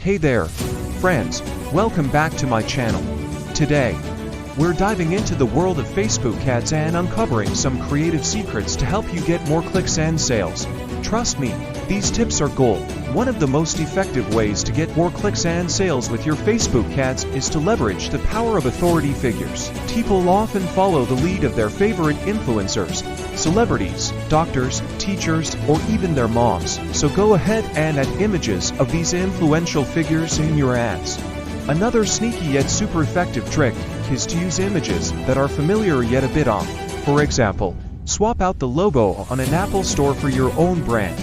Hey there, friends, welcome back to my channel. Today, we're diving into the world of Facebook ads and uncovering some creative secrets to help you get more clicks and sales. Trust me, these tips are gold. One of the most effective ways to get more clicks and sales with your Facebook ads is to leverage the power of authority figures. People often follow the lead of their favorite influencers, celebrities, doctors, teachers, or even their moms. So go ahead and add images of these influential figures in your ads. Another sneaky yet super effective trick is to use images that are familiar yet a bit off. For example, swap out the logo on an Apple store for your own brand.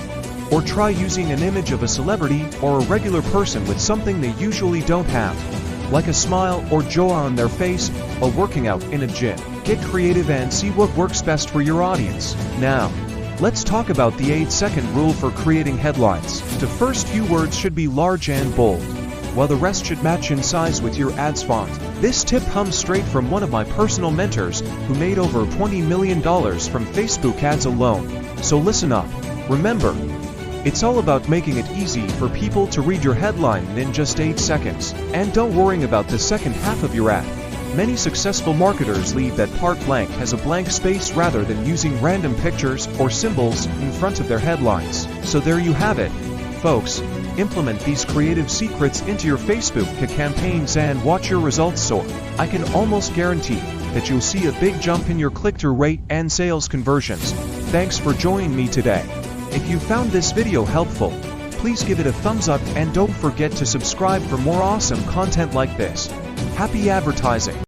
Or try using an image of a celebrity or a regular person with something they usually don't have, like a smile or joy on their face, or working out in a gym. Get creative and see what works best for your audience. Now, let's talk about the 8-second rule for creating headlines. The first few words should be large and bold, while the rest should match in size with your ad's font. This tip comes straight from one of my personal mentors who made over $20 million from Facebook ads alone. So listen up. Remember, it's all about making it easy for people to read your headline in just 8 seconds. And don't worry about the second half of your ad. Many successful marketers leave that part blank as a blank space rather than using random pictures or symbols in front of their headlines. So there you have it, folks. Implement these creative secrets into your Facebook campaigns and watch your results soar. I can almost guarantee that you'll see a big jump in your click-through rate and sales conversions. Thanks for joining me today. If you found this video helpful, please give it a thumbs up and don't forget to subscribe for more awesome content like this. Happy advertising!